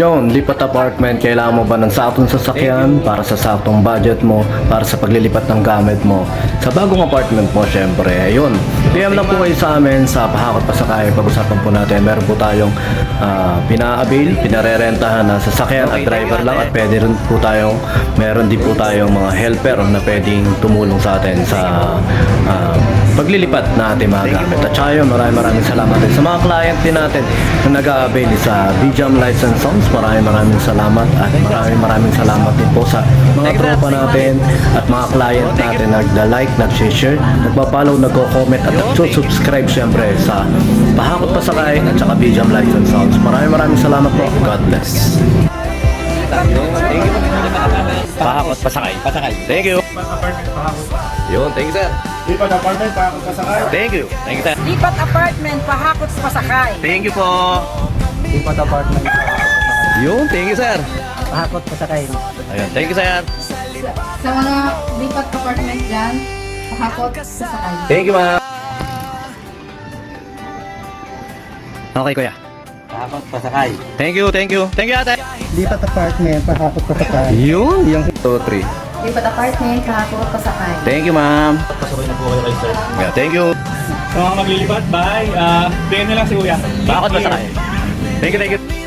Yon, lipat apartment, kailangan mo ba ng saktong sasakyan para sa saktong budget mo, para sa paglilipat ng gamit mo? Sa bagong apartment mo, syempre, ayun. PM lang po kayo sa amin sa Pahakot Pasakay. Pag-usapan po natin, meron po tayong pina-avail, pinarerentahan na sasakyan at driver lang, at pwede rin po tayong, meron din po tayong mga helper na pwedeng tumulong sa atin sa paglilipat na ating mga gamit. At saka yun, maraming salamat din sa mga client din natin na nag-a-avail sa BJAM Lights and Sounds. Maraming salamat, at maraming salamat din po sa mga tropa natin at mga client natin na nag-like, nag-share, nagpa-follow, nagko-comment at nag-subscribe syempre sa Pahakot Pasakay at saka BJAM Lights and Sounds. Maraming salamat po. God bless. Pahakot Pasakay. Thank you. Yun, thank you sir. Lipat apartment, Pahakot Pasakay. Thank you. Thank you sir. Lipat apartment, Pahakot Pasakay. Thank you po. Lipat apartment, Yun, thank you sir. Pahakot Pasakay. Ayun, thank you sir. Sa mga lipat apartment dyan, Pahakot Pasakay. Thank you ma'am. Okay kuya. Pahakot Pasakay. Thank you ate. Lipat apartment, Pahakot Pasakay. Yun, yung 2, 3. Lipat apartment, Pahakot Pasakay. Thank you ma'am. Pasakay na po kayo kay sir. Yeah, thank you. Sa mga maglilipat, bye. Bigyan nyo lang si Kuya. Pahakot Pasakay. Thank you.